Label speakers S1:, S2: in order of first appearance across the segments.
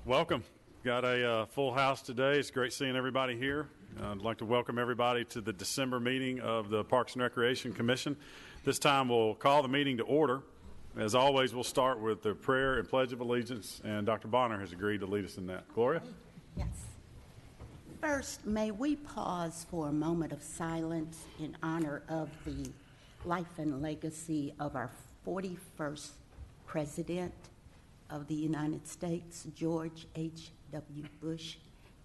S1: Welcome. Got a full house today. It's great seeing everybody here. I'd like to welcome everybody to the December meeting of the Parks and Recreation Commission. This time we'll call the meeting to order. As always, we'll start with the prayer and pledge of allegiance, and Dr. Bonner has agreed to lead us in that. Gloria?
S2: Yes. First, may we pause for a moment of silence in honor of the life and legacy of our 41st President of the United States, George H.W. Bush,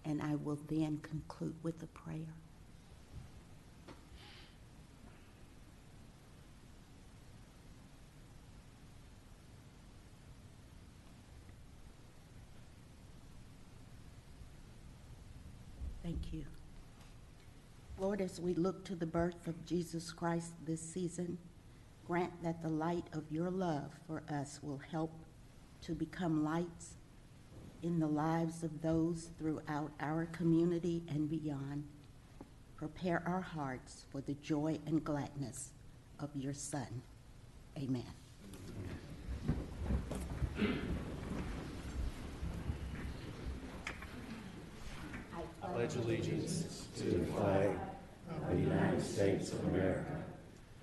S2: and I will then conclude with a prayer. Thank you. Lord, as we look to the birth of Jesus Christ this season, grant that the light of your love for us will help to become lights in the lives of those throughout our community and beyond. Prepare our hearts for the joy and gladness of your Son. Amen.
S3: I pledge allegiance to the flag of the United States of America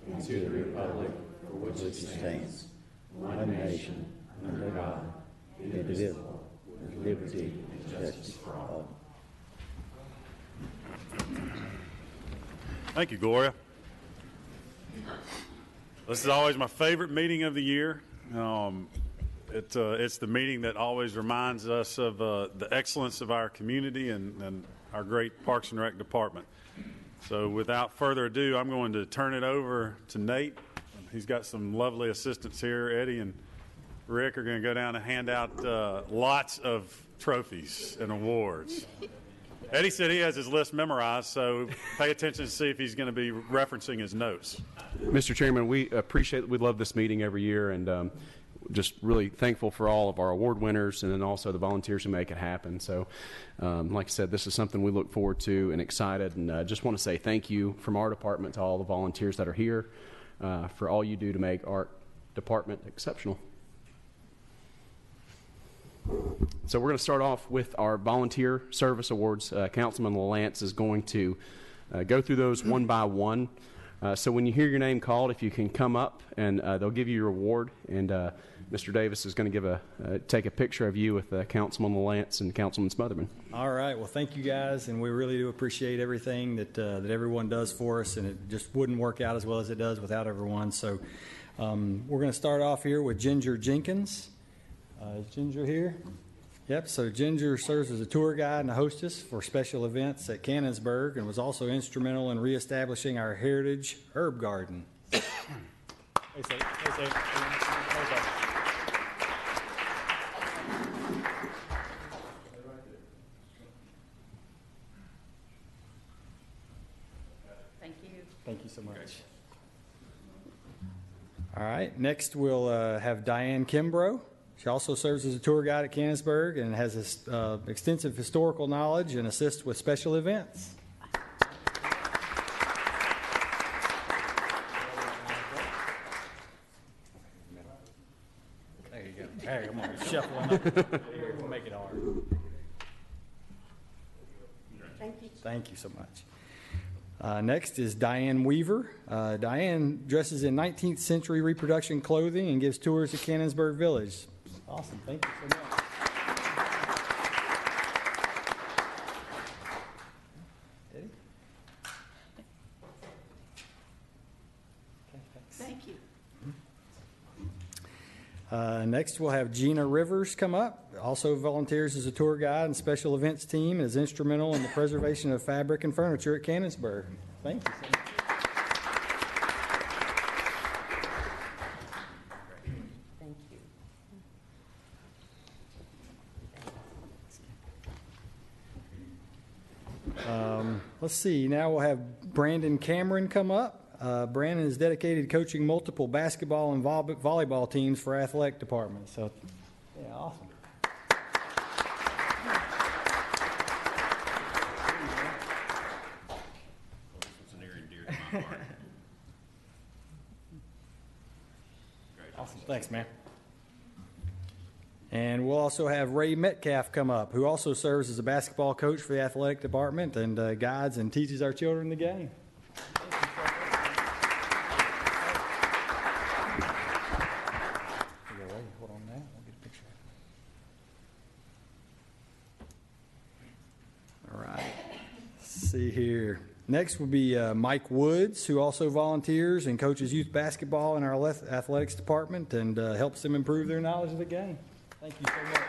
S3: and to the republic for which it stands, one nation, under God, indivisible, with liberty and justice for all.
S1: Thank you, Gloria. This is always my favorite meeting of the year. It's the meeting that always reminds us of the excellence of our community and our great Parks and Rec department. So without further ado, I'm going to turn it over to Nate. He's got some lovely assistants here. Eddie and Rick are going to go down and hand out lots of trophies and awards. Eddie said he has his list memorized, so pay attention to see if he's going to be referencing his notes.
S4: Mr. Chairman, we love this meeting every year, and just really thankful for all of our award winners and then also the volunteers who make it happen. So, like I said, this is something we look forward to and excited, and just want to say thank you from our department to all the volunteers that are here for all you do to make our department exceptional. So we're going to start off with our volunteer service awards. Councilman LaLance is going to go through those one by one. So when you hear your name called, if you can come up, and they'll give you your award, and Mr. Davis is going to take a picture of you with Councilman LaLance and Councilman Smotherman.
S5: All right. Well, thank you guys, and we really do appreciate everything that everyone does for us, and it just wouldn't work out as well as it does without everyone. So we're going to start off here with Ginger Jenkins. Is Ginger here? Yep, so Ginger serves as a tour guide and a hostess for special events at Cannonsburg and was also instrumental in reestablishing our heritage herb garden. Hey, say.
S2: Thank you.
S5: Thank you so much. All right, next we'll have Diane Kimbrough. She also serves as a tour guide at Cannonsburg and has extensive historical knowledge and assists with special events. There you go. Hey, come on, shuffle them up. We'll make it hard.
S2: Thank you.
S5: Thank you so much. Next is Diane Weaver. Diane dresses in 19th century reproduction clothing and gives tours at Cannonsburg Village. Awesome. Thank you so much. Eddie? Okay, thanks.
S2: Thank you.
S5: Next, we'll have Gina Rivers come up. Also volunteers as a tour guide and special events team and is instrumental in the preservation of fabric and furniture at Cannonsburg. Thank you so much.
S2: Thank you.
S5: Let's see. Now we'll have Brandon Cameron come up. Brandon is dedicated to coaching multiple basketball and volleyball teams for athletic departments. So, yeah, awesome. Awesome. Thanks, man. And we'll also have Ray Metcalf come up, who also serves as a basketball coach for the athletic department and guides and teaches our children the game. Hold on now. I'll get a picture. All right. Let's see here. Next will be Mike Woods, who also volunteers and coaches youth basketball in our athletics department and helps them improve their knowledge of the game. Thank you so much.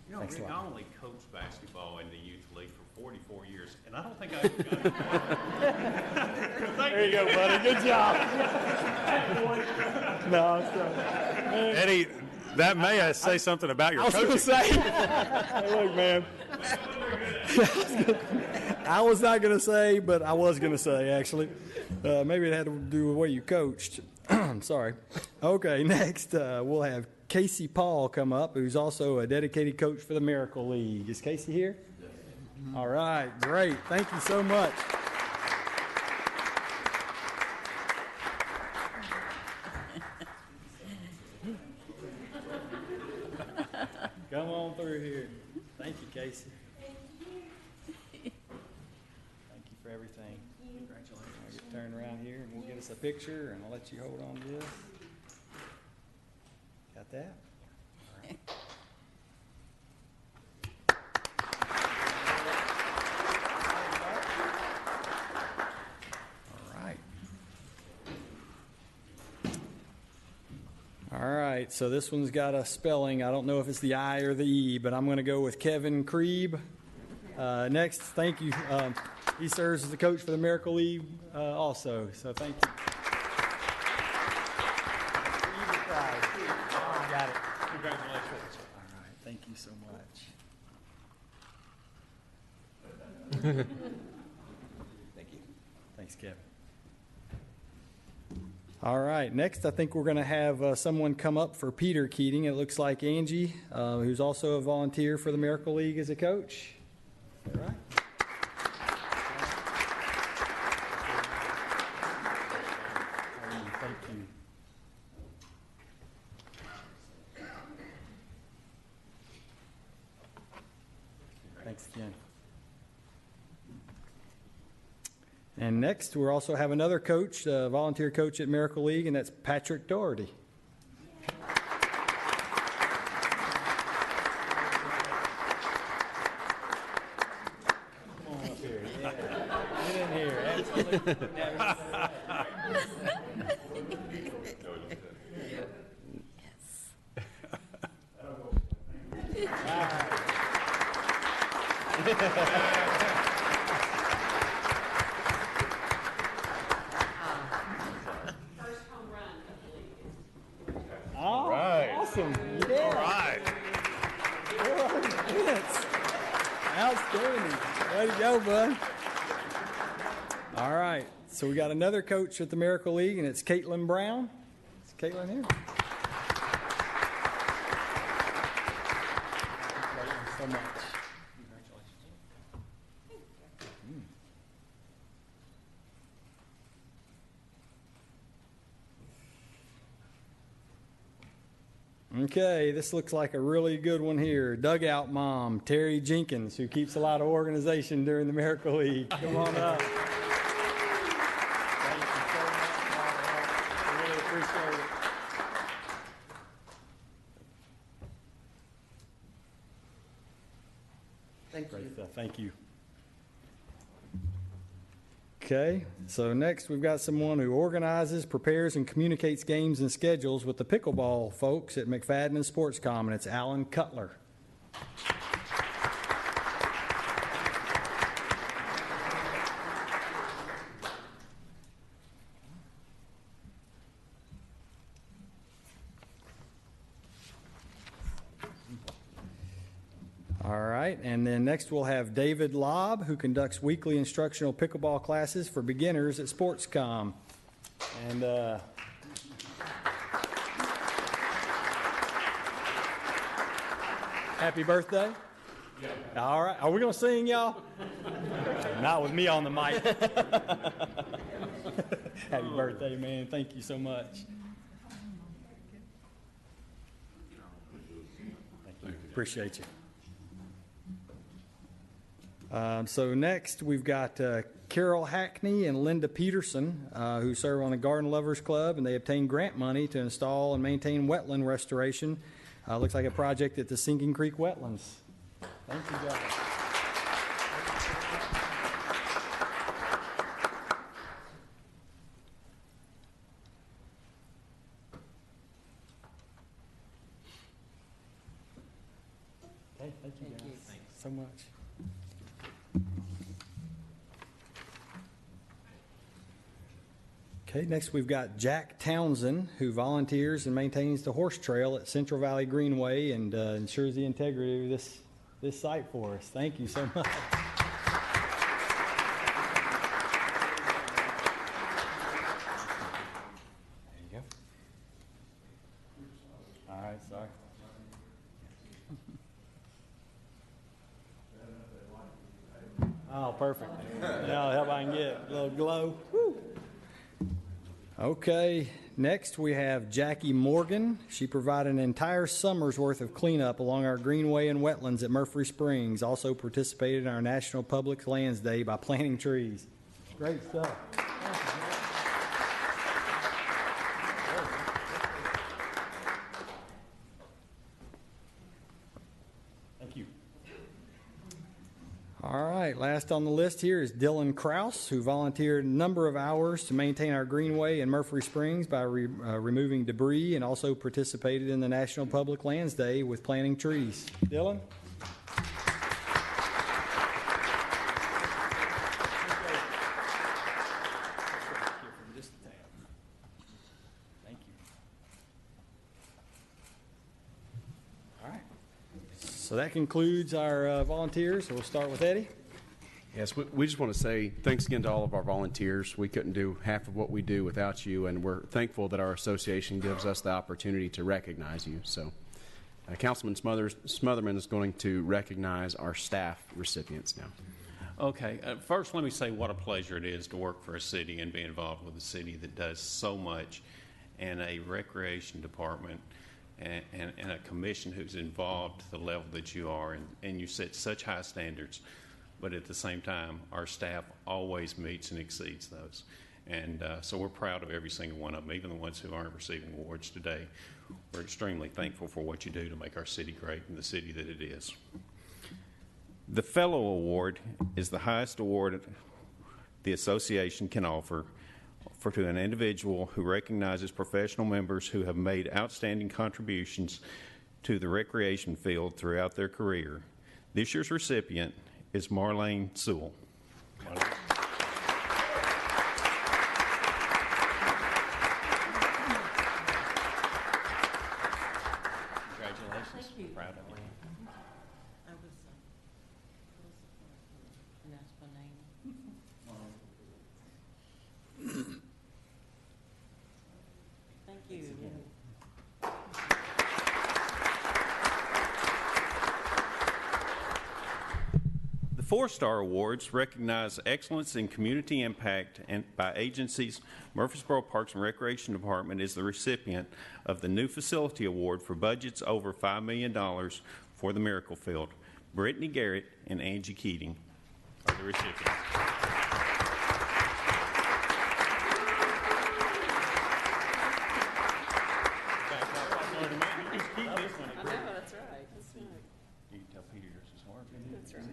S6: You know,
S5: Thanks a
S6: Rick,
S5: lot.
S6: I only coached basketball in the youth league for 44 years, and I don't think I ever got it.
S5: There you go, buddy. Good job. No, it's
S1: Eddie, that may say something about your
S5: I was going to
S1: coaching.
S5: say, hey, look, man. I was not going to say, but I was going to say, actually. Maybe it had to do with the way you coached. I'm sorry. Okay, next we'll have Casey Paul come up, who's also a dedicated coach for the Miracle League. Is Casey here? All right, great. Thank you so much. Come on through here. Thank you, Casey. Thank you for everything. Congratulations. I'll get turned around here and we'll get us a picture and I'll let you hold on to this. Got that? All right. All right, so this one's got a spelling. I don't know if it's the I or the E, but I'm going to go with Kevin Krieb. Next, thank you. He serves as the coach for the Miracle League also, so thank you. Got it. Congratulations. All right, thank you so much. Thank you. Thanks, Kevin. All right, next I think we're going to have someone come up for Peter Keating. It looks like Angie, who's also a volunteer for the Miracle League as a coach. All right. Thank you. Thanks again. And next, we'll also have another coach, volunteer coach at Miracle League, and that's Patrick Doherty. Come on up here. Yeah. Get in here. Absolutely. Oh, awesome. Yeah.
S1: All right.
S5: Outstanding. Way to go, bud. All right. So we got another coach at the Miracle League, and it's Caitlin Brown. Is Caitlin here? Thank you so much. Okay, this looks like a really good one here. Dugout mom, Terry Jenkins, who keeps a lot of organization during the Miracle League. Come on up. Thank you so much. I really appreciate it. Great stuff. Thank you. Okay, so next we've got someone who organizes, prepares, and communicates games and schedules with the pickleball folks at McFadden and Sportscom, and it's Alan Cutler. All right, and then next we'll have David Lobb, who conducts weekly instructional pickleball classes for beginners at Sportscom. And happy birthday. All right. Are we going to sing, y'all? Not with me on the mic. Happy birthday, man. Thank you so much. Thank you. Appreciate you. So next, we've got Carol Hackney and Linda Peterson, who serve on the Garden Lovers Club, and they obtained grant money to install and maintain wetland restoration. Looks like a project at the Sinking Creek Wetlands. Thank you, guys. Okay, thank you guys so much. Okay, next we've got Jack Townsend, who volunteers and maintains the horse trail at Central Valley Greenway and ensures the integrity of this site for us. Thank you so much. There you go. All right, sorry. Oh, perfect. Now, help I can get a little glow. Woo. Okay, next we have Jackie Morgan. She provided an entire summer's worth of cleanup along our greenway and wetlands at Murphy Springs. Also participated in our National Public Lands Day by planting trees. Great stuff. Thank you. All right, last on the list here is Dylan Kraus, who volunteered a number of hours to maintain our greenway in Murphy Springs by removing debris, and also participated in the National Public Lands Day with planting trees. Dylan? Thank you. All right. So that concludes our volunteers. So we'll start with Eddie.
S4: Yes, we just want to say thanks again to all of our volunteers. We couldn't do half of what we do without you, and we're thankful that our association gives us the opportunity to recognize you. So Councilman Smotherman is going to recognize our staff recipients now.
S6: Okay, first let me say what a pleasure it is to work for a city and be involved with a city that does so much, and a recreation department and a commission who's involved to the level that you are, and you set such high standards, but at the same time, our staff always meets and exceeds those. And so we're proud of every single one of them, even the ones who aren't receiving awards today. We're extremely thankful for what you do to make our city great and the city that it is. The Fellow Award is the highest award the association can offer to an individual who recognizes professional members who have made outstanding contributions to the recreation field throughout their career. This year's recipient is Marlene Sewell. Congratulations.
S7: Thank you.
S6: Proud of you.
S7: I was, and that's my name. Thank you.
S6: The Four-Star Awards recognize excellence in community impact and by agencies. Murfreesboro Parks and Recreation Department is the recipient of the New Facility Award for budgets over $5 million for the Miracle Field. Brittany Garrett and Angie Keating are the recipients.
S7: I know, that's right. That's right.
S6: You can tell Peter yours is hard.
S7: That's right.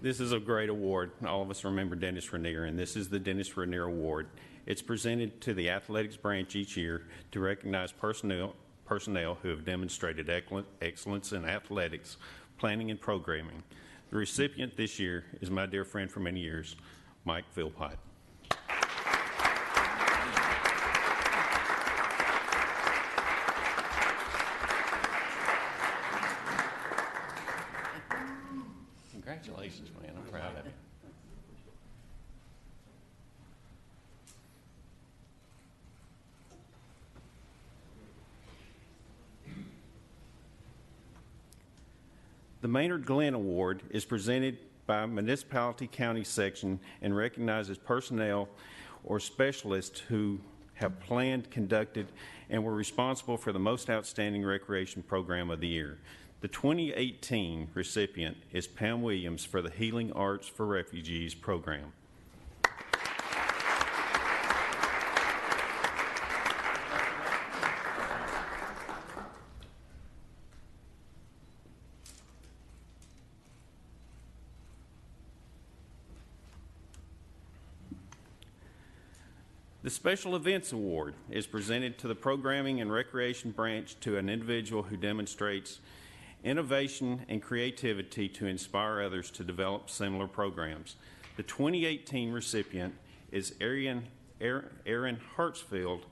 S6: This is a great award. All of us remember Dennis Rainier, and this is the Dennis Rainier Award. It's presented to the athletics branch each year to recognize personnel who have demonstrated excellence in athletics, planning, and programming. The recipient this year is my dear friend for many years, Mike Philpott. Congratulations, man. I'm proud of you. The Maynard Glenn Award is presented by Municipality County Section and recognizes personnel or specialists who have planned, conducted, and were responsible for the most outstanding recreation program of the year. The 2018 recipient is Pam Williams for the Healing Arts for Refugees program. The Special Events Award is presented to the Programming and Recreation Branch to an individual who demonstrates innovation and creativity to inspire others to develop similar programs. The 2018 recipient is Aaron Hartsfield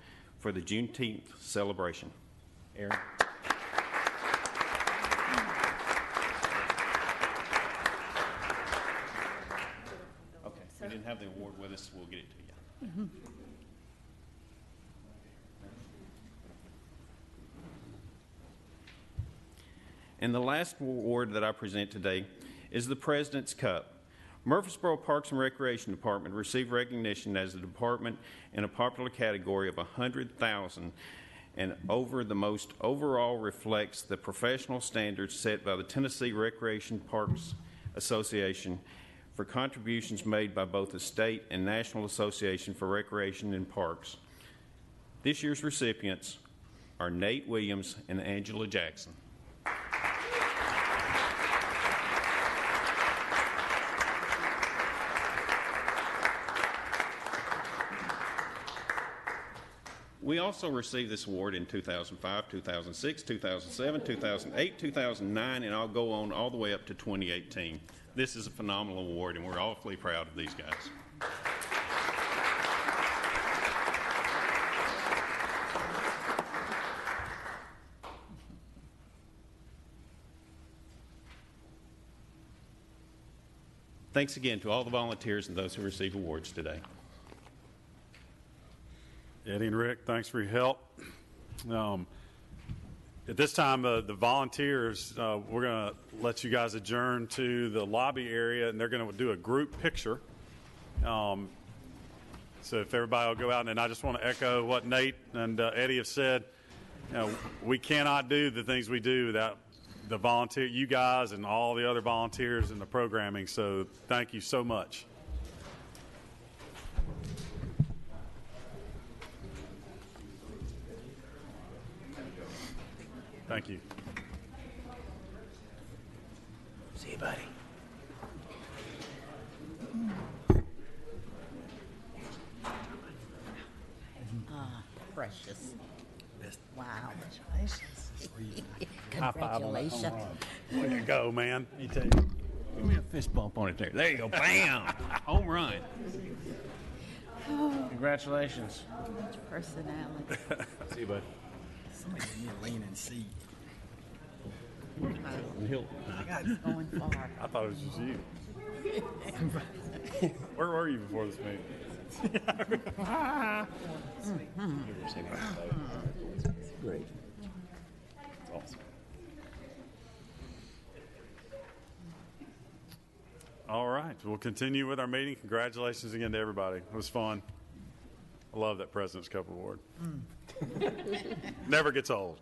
S6: for the Juneteenth celebration. Aaron. Okay, we didn't have the award with us, so we'll get it to you.
S2: Mm-hmm.
S6: And the last award that I present today is the President's Cup. Murfreesboro Parks and Recreation Department received recognition as a department in a popular category of 100,000 and over the most overall reflects the professional standards set by the Tennessee Recreation Parks Association for contributions made by both the state and National Association for Recreation and Parks. This year's recipients are Nate Williams and Angela Jackson. We also received this award in 2005, 2006, 2007, 2008, 2009, and I'll go on all the way up to 2018. This is a phenomenal award, and we're awfully proud of these guys. Thanks again to all the volunteers and those who received awards today.
S1: Eddie and Rick, thanks for your help. At this time, the volunteers, we're going to let you guys adjourn to the lobby area, and they're going to do a group picture. So if everybody will go out, and I just want to echo what Nate and Eddie have said. We cannot do the things we do without the volunteer, you guys, and all the other volunteers in the programming. So thank you so much. Thank you.
S3: See you, buddy.
S2: Precious. Wow.
S1: Congratulations.
S2: Congratulations.
S1: Way to go, man.
S6: Give me a fist bump on it there. There you go. Bam! Home run.
S3: Congratulations.
S2: Much personality.
S1: See you, bud.
S5: Somebody need to lean and see.
S2: It's going far.
S1: I thought it was just you. Where were you before this meeting?
S3: Great.
S1: Awesome. All right, we'll continue with our meeting. Congratulations again to everybody. It was fun. I love that President's Cup award. Never gets old.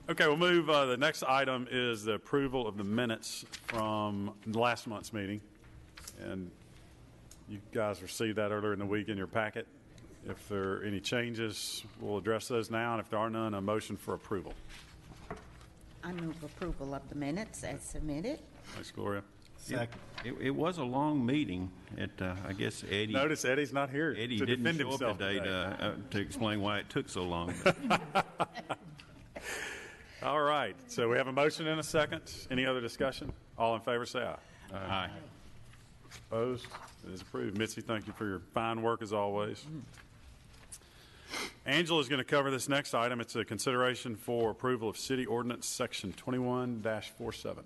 S1: Okay, we'll move. The next item is the approval of the minutes from last month's meeting. And you guys received that earlier in the week in your packet. If there are any changes, we'll address those now. And if there are none, a motion for approval.
S2: I move approval of the minutes as submitted.
S1: Thanks, Gloria.
S6: It was a long meeting. I guess Eddie.
S1: Notice Eddie's not here
S6: Eddie
S1: to
S6: didn't
S1: defend
S6: show
S1: himself
S6: up today to explain why it took so long.
S1: All right, so we have a motion and a second. Any other discussion? All in favor, say aye.
S6: Aye.
S1: Opposed? It is approved. Mitzi, thank you for your fine work as always. Angela is going to cover this next item. It's a consideration for approval of City Ordinance Section 21-47.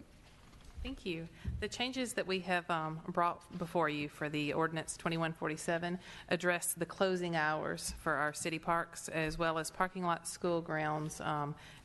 S8: Thank you. The changes that we have brought before you for the ordinance 2147 address the closing hours for our city parks as well as parking lots, school grounds,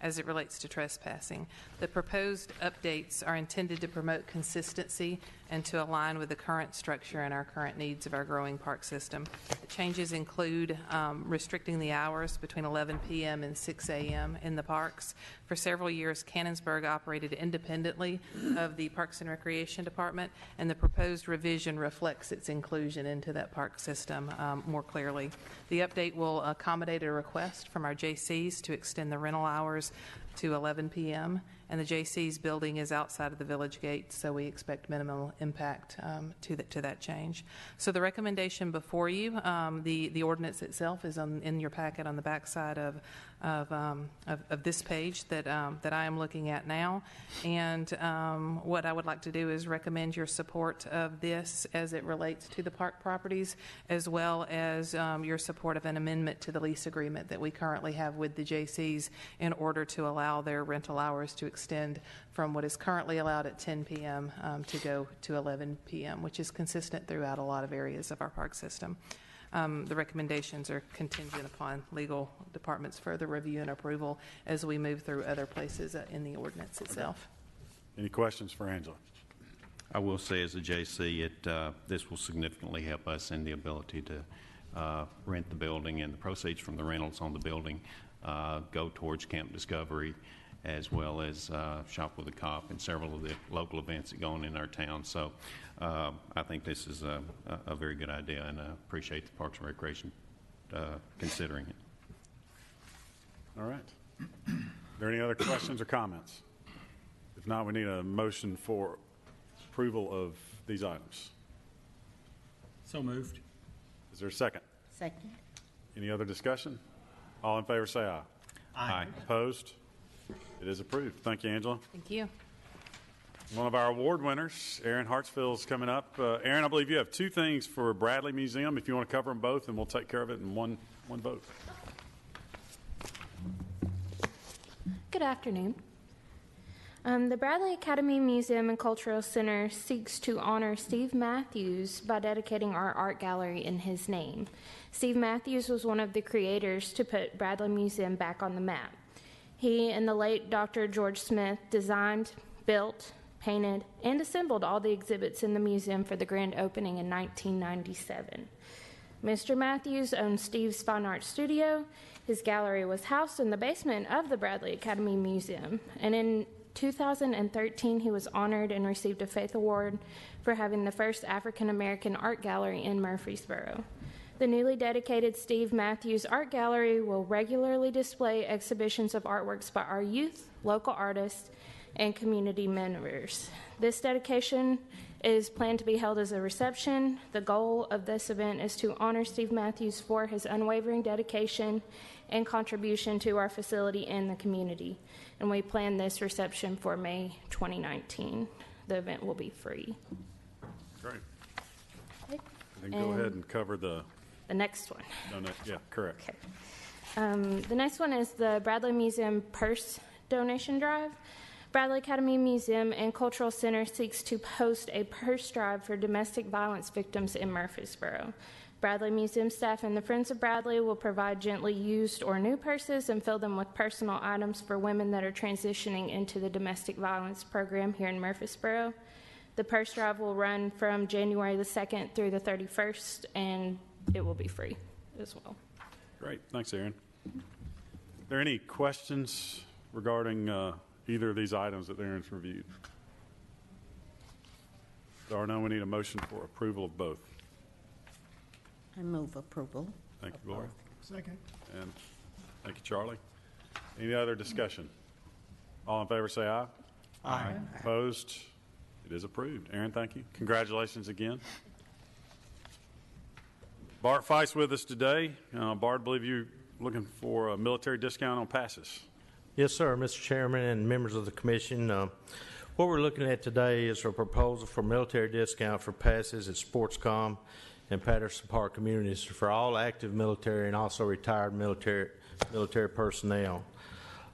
S8: as it relates to trespassing. The proposed updates are intended to promote consistency and to align with the current structure and our current needs of our growing park system. The changes include restricting the hours between 11 p.m. and 6 a.m. in the parks. For several years, Canonsburg operated independently of the Parks and Recreation Department, and the proposed revision reflects its inclusion into that park system more clearly. The update will accommodate a request from our JCs to extend the rental hours to 11 p.m., and the JC's building is outside of the village gate, so we expect minimal impact to that change. So the recommendation before you, the ordinance itself is in your packet on the backside of this page that I am looking at now. And what I would like to do is recommend your support of this as it relates to the park properties, as well as your support of an amendment to the lease agreement that we currently have with the JCs in order to allow their rental hours to extend from what is currently allowed at 10 p.m. To go to 11 p.m., which is consistent throughout a lot of areas of our park system. The recommendations are contingent upon legal department's further review and approval as we move through other places in the ordinance itself.
S1: Any questions for Angela?
S6: I will say as a JC, this will significantly help us in the ability to rent the building, and the proceeds from the rentals on the building go towards Camp Discovery, as well as Shop with a Cop and several of the local events that go on in our town. So I think this is a very good idea, and I appreciate the Parks and Recreation considering it.
S1: All right. Are there any other questions or comments? If not, we need a motion for approval of these items.
S5: So moved.
S1: Is there a second?
S2: Second.
S1: Any other discussion? All in favor say aye.
S6: Aye.
S1: Opposed? It is approved. Thank you, Angela.
S8: Thank you.
S1: One of our award winners, Aaron Hartsfield, is coming up. Aaron, I believe you have two things for Bradley Museum. If you want to cover them both, and we'll take care of it in one vote.
S9: Good afternoon. The Bradley Academy Museum and Cultural Center seeks to honor Steve Matthews by dedicating our art gallery in his name. Steve Matthews was one of the creators to put Bradley Museum back on the map. He and the late Dr. George Smith designed, built, painted, and assembled all the exhibits in the museum for the grand opening in 1997. Mr. Matthews owned Steve's Fine Art Studio. His gallery was housed in the basement of the Bradley Academy Museum, and in 2013, he was honored and received a Faith Award for having the first African-American art gallery in Murfreesboro. The newly dedicated Steve Matthews Art Gallery will regularly display exhibitions of artworks by our youth, local artists, and community members. This dedication is planned to be held as a reception. The goal of this event is to honor Steve Matthews for his unwavering dedication and contribution to our facility and the community. And we plan this reception for May 2019. The event will be free.
S1: Great. Then go ahead and cover the
S9: next one.
S1: Yeah, correct.
S9: Okay. The next one is the Bradley Museum Purse Donation Drive. Bradley Academy Museum and Cultural Center seeks to host a purse drive for domestic violence victims in Murfreesboro. Bradley Museum staff and the Friends of Bradley will provide gently used or new purses and fill them with personal items for women that are transitioning into the domestic violence program here in Murfreesboro. The purse drive will run from January the 2nd through the 31st, and it will be free as well.
S1: Great. Thanks, Aaron. Are there any questions regarding either of these items that Aaron's reviewed? If there are none, we need a motion for approval of both.
S2: I move approval.
S1: Thank you, Laura.
S3: Second.
S1: And thank you, Charlie. Any other discussion? All in favor say aye.
S5: Aye.
S1: Opposed? It is approved. Aaron, thank you. Congratulations again. Bart Feist with us today. Bart, I believe you're looking for a military discount on passes.
S10: Yes, sir, Mr. Chairman and members of the commission. What we're looking at today is a proposal for military discount for passes at Sportscom and Patterson Park communities for all active military and also retired military personnel.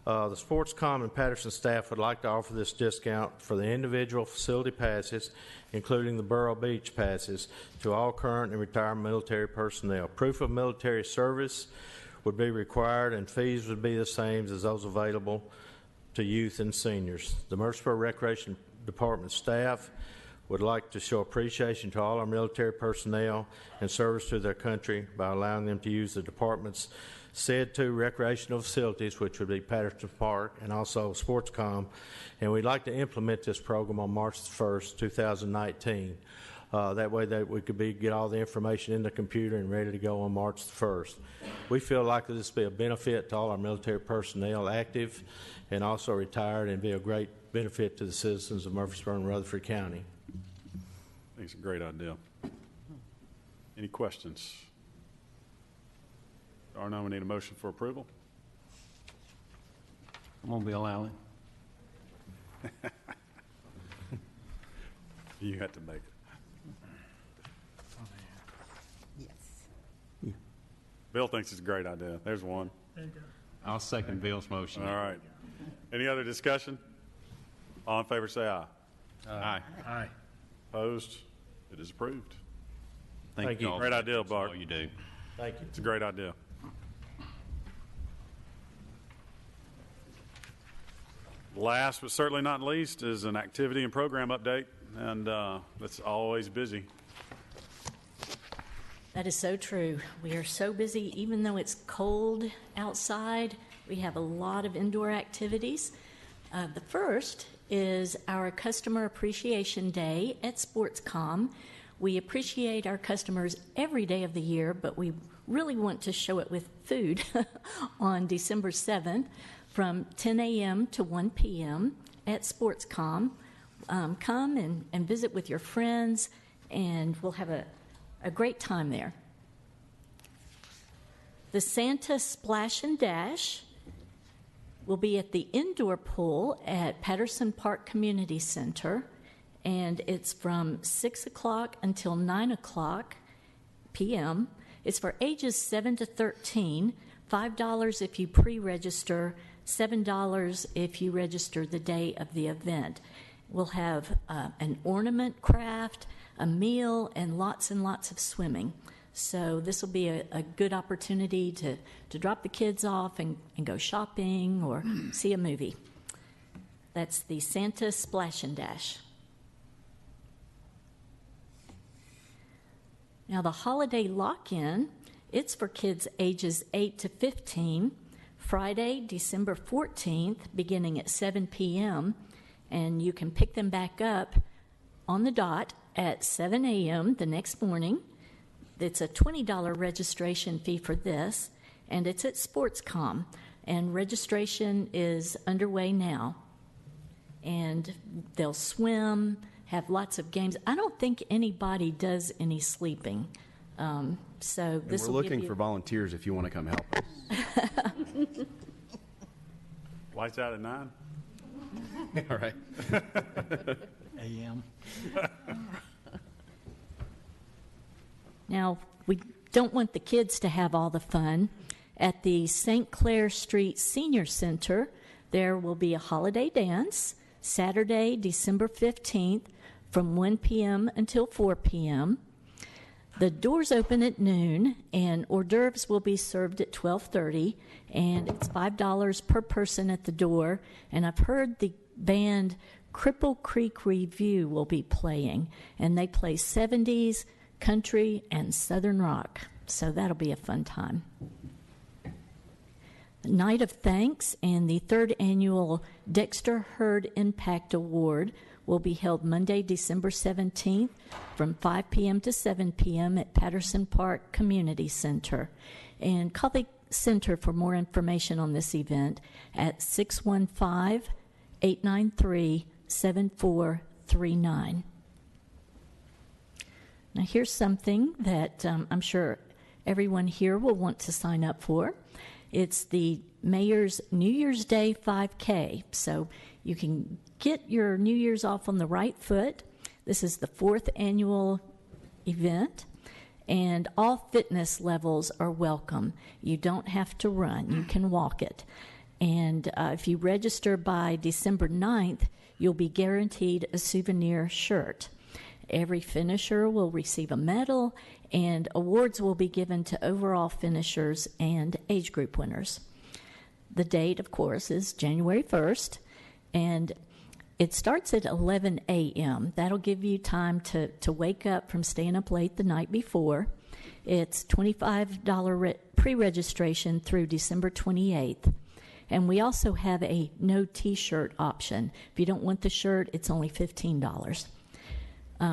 S10: The SportsCom and Patterson staff would like to offer this discount for the individual facility passes, including the Borough Beach passes, to all current and retired military personnel. Proof of military service would be required, and fees would be the same as those available to youth and seniors. The Murfreesboro Recreation Department staff would like to show appreciation to all our military personnel and service to their country by allowing them to use the department's said two recreational facilities, which would be Patterson Park and also SportsCom, and we'd like to implement this program on March the 1st, 2019. That way that we could get all the information in the computer and ready to go on March the 1st. We feel like this will be a benefit to all our military personnel, active and also retired, and be a great benefit to the citizens of Murfreesboro and Rutherford County.
S1: I think it's a great idea. Any questions? Or no, we need a motion for approval.
S6: I'm going to be allowing.
S1: You had to make it.
S2: Yes.
S1: Bill thinks it's a great idea. There's one.
S6: I'll second Bill's motion.
S1: All right. Any other discussion? All in favor say aye.
S6: Aye.
S1: Opposed? It is approved.
S10: Thank you.
S6: all
S1: Great
S6: for
S1: idea, Bart.
S6: all you do.
S10: Thank you.
S1: It's a great idea. Last but certainly not least is an activity and program update, and that's always busy.
S11: That is so true. We are so busy, even though it's cold outside. We have a lot of indoor activities. The first is our Customer Appreciation Day at SportsCom. We appreciate our customers every day of the year, but we really want to show it with food on December 7th from 10 a.m. to 1 p.m. at SportsCom. Come and visit with your friends, and we'll have a great time there. The Santa Splash and Dash will be at the indoor pool at Patterson Park Community Center, and it's from 6 o'clock until 9 o'clock p.m. It's for ages 7 to 13, $5 if you pre-register, $7 if you register the day of the event. We'll have an ornament craft, a meal, and lots of swimming. So this will be a good opportunity to drop the kids off and go shopping or see a movie. That's the Santa Splash and Dash. Now the holiday lock-in, it's for kids ages 8 to 15, Friday, December 14th, beginning at 7 p.m., and you can pick them back up on the dot at 7 a.m. the next morning. It's a $20 registration fee for this, and it's at SportsCom, and registration is underway now. And they'll swim, have lots of games. I don't think anybody does any sleeping. So this
S4: We're
S11: will
S4: looking
S11: give you
S4: for volunteers if you want to come help us.
S1: Lights out at 9?
S4: All right.
S5: AM.
S11: Now, we don't want the kids to have all the fun. At the St. Clair Street Senior Center, there will be a holiday dance Saturday, December 15th from 1 p.m. until 4 p.m. The doors open at noon, and hors d'oeuvres will be served at 12:30, and it's $5 per person at the door. And I've heard the band Cripple Creek Review will be playing, and they play 70s, country, and southern rock. So that'll be a fun time. The Night of Thanks and the third annual Dexter Herd Impact Award will be held Monday, December 17th from 5 p.m. to 7 p.m. at Patterson Park Community Center. And call the center for more information on this event at 615-893-7439. Now here's something that I'm sure everyone here will want to sign up for. It's the Mayor's New Year's Day 5K. So you can get your New Year's off on the right foot. This is the 4th annual event, and all fitness levels are welcome. You don't have to run. You can walk it. And if you register by December 9th, you'll be guaranteed a souvenir shirt. Every finisher will receive a medal, and awards will be given to overall finishers and age group winners. The date, of course, is January 1st, and it starts at 11 a.m. That'll give you time to wake up from staying up late the night before. It's $25 pre-registration through December 28th. And we also have a no T-shirt option. If you don't want the shirt, it's only $15.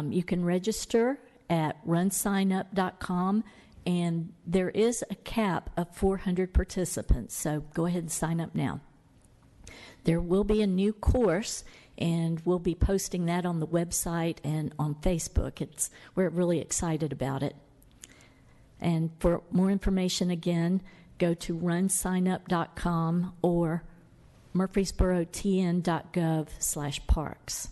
S11: You can register at runsignup.com, and there is a cap of 400 participants, so go ahead and sign up now. There will be a new course, and we'll be posting that on the website and on Facebook. We're really excited about it. And for more information, again, go to runsignup.com or murfreesborotn.gov/parks.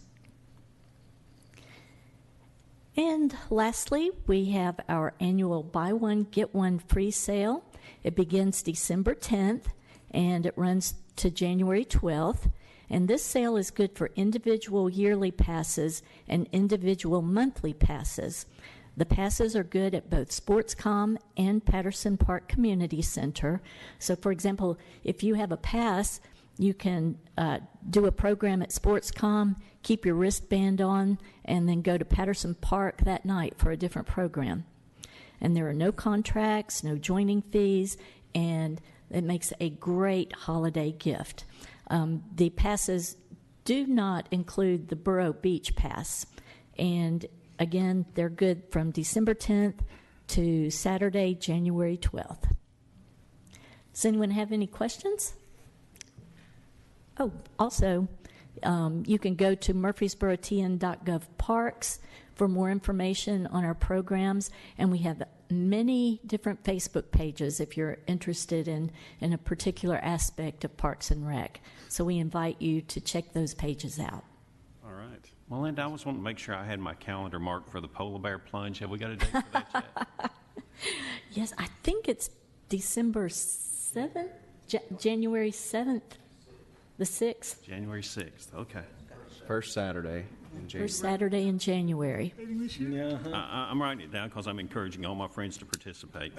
S11: And lastly, we have our annual buy one, get one free sale. It begins December 10th, and it runs to January 12th. And this sale is good for individual yearly passes and individual monthly passes. The passes are good at both SportsCom and Patterson Park Community Center. So, for example, if you have a pass, you can do a program at SportsCom, keep your wristband on, and then go to Patterson Park that night for a different program. And there are no contracts, no joining fees, and it makes a great holiday gift. The passes do not include the Borough Beach Pass, and again, they're good from December 10th to Saturday, January 12th. Does anyone have any questions? Oh, also, you can go to murfreesborotn.gov parks for more information on our programs, and we have many different Facebook pages if you're interested in a particular aspect of Parks and Rec. So we invite you to check those pages out.
S6: All right. Well, Linda, I was wanting to make sure I had my calendar marked for the polar bear plunge. Have we got a date for that yet?
S11: Yes, I think it's December 7th, January 7th, the 6th.
S6: January 6th. Okay.
S4: First Saturday in January.
S11: First Saturday in January.
S5: Yeah.
S6: I'm writing it down because I'm encouraging all my friends to participate.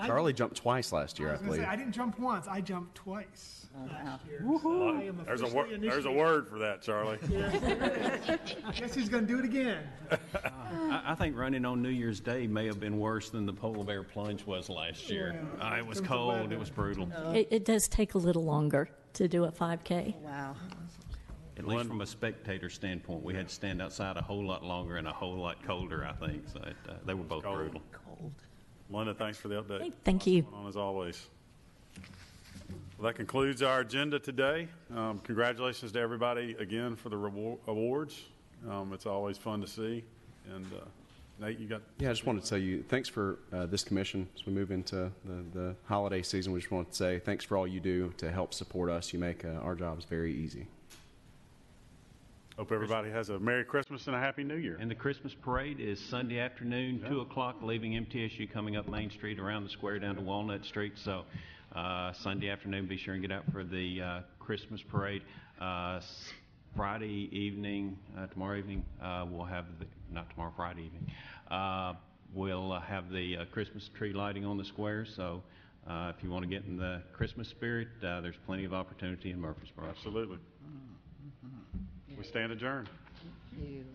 S4: Charlie jumped twice last year, I believe.
S12: I didn't jump once. I jumped twice. Last year. I am
S1: There's
S12: officially
S1: a word for that, Charlie.
S12: I guess he's going to do it again.
S6: I think running on New Year's Day may have been worse than the polar bear plunge was last year.
S12: Yeah.
S6: It was cold. It was brutal.
S11: It does take a little longer to do a 5K.
S7: Wow.
S6: At least from a spectator standpoint, we had to stand outside a whole lot longer and a whole lot colder, I think. So they were both brutal.
S7: Cold.
S1: Linda, thanks for the update.
S11: Thank you.
S1: On as always. Well, that concludes our agenda today. Congratulations to everybody again for the awards. It's always fun to see. And Nate, you got?
S4: Yeah, I just wanted to tell you thanks for this commission as we move into the holiday season. We just wanted to say thanks for all you do to help support us. You make our jobs very easy.
S1: Hope everybody has a Merry Christmas and a Happy New Year.
S6: And the Christmas parade is Sunday afternoon, 2 o'clock, leaving MTSU, coming up Main Street, around the square down to Walnut Street. So Sunday afternoon, be sure and get out for the Christmas parade. Friday evening, tomorrow evening, we'll have Friday evening, we'll have the Christmas tree lighting on the square. So if you want to get in the Christmas spirit, there's plenty of opportunity in Murfreesboro.
S1: Absolutely. We stand adjourned.
S7: Thank you.